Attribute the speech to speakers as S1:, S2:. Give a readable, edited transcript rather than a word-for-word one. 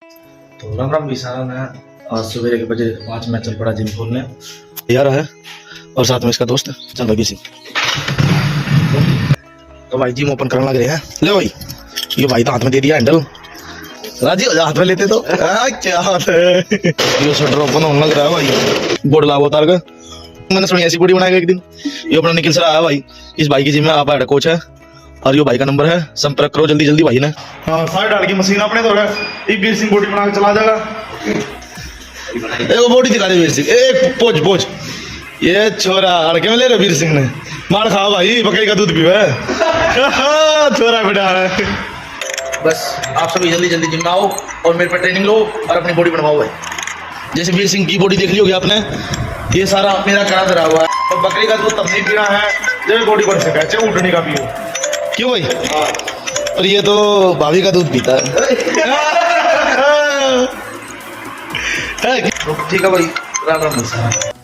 S1: तो राम राम विशाल है। आज सवेरे के बजे 5 में चल पड़ा जिम खोलने। यार है और साथ में इसका दोस्त चल भाई सिंह। तो भाई जिम ओपन करने लग रहे हैं। ले भाई ये भाई तो हाथ में दे दिया हैंडल। राजी हो जा, हाथ में लेते तो क्या हाथ है। ये शटर ओपन होने लग रहा है भाई। बोर्ड लागो उतार कर। मैंने सुनी ऐसी बॉडी बनाएगा एक दिन। ये अपना निखिल सर आया भाई। इस भाई की जिम में आप हेड कोच है और ये भाई का नंबर है, संपर्क करो जल्दी जल्दी भाई ने। हाँ सारे डाल की मशीन अपने तो है। एक वीर सिंह बॉडी बना के चला जाएगा। एक बॉडी दिखा दे वीर सिंह। एक पोच पोच ये छोरा अड़के में ले रहे वीर सिंह ने। मार खाओ भाई, बकरी का दूध पीवे। छोरा बेटा है। बस आप सभी जल्दी जल्दी जिम में आओ और मेरे पे ट्रेनिंग लो और अपनी बॉडी बनवाओ भाई। जैसे वीर सिंह की बॉडी देख ली होगी आपने, ये सारा मेरा करा धरा हुआ है। और बकरी का दूध तब नहीं पीना है जब बॉडी बन सके, चाहे उठने का पियो। क्यों भाई? हाँ। और ये तो भाभी का दूध पीता है। ठीक है भाई, राम राम।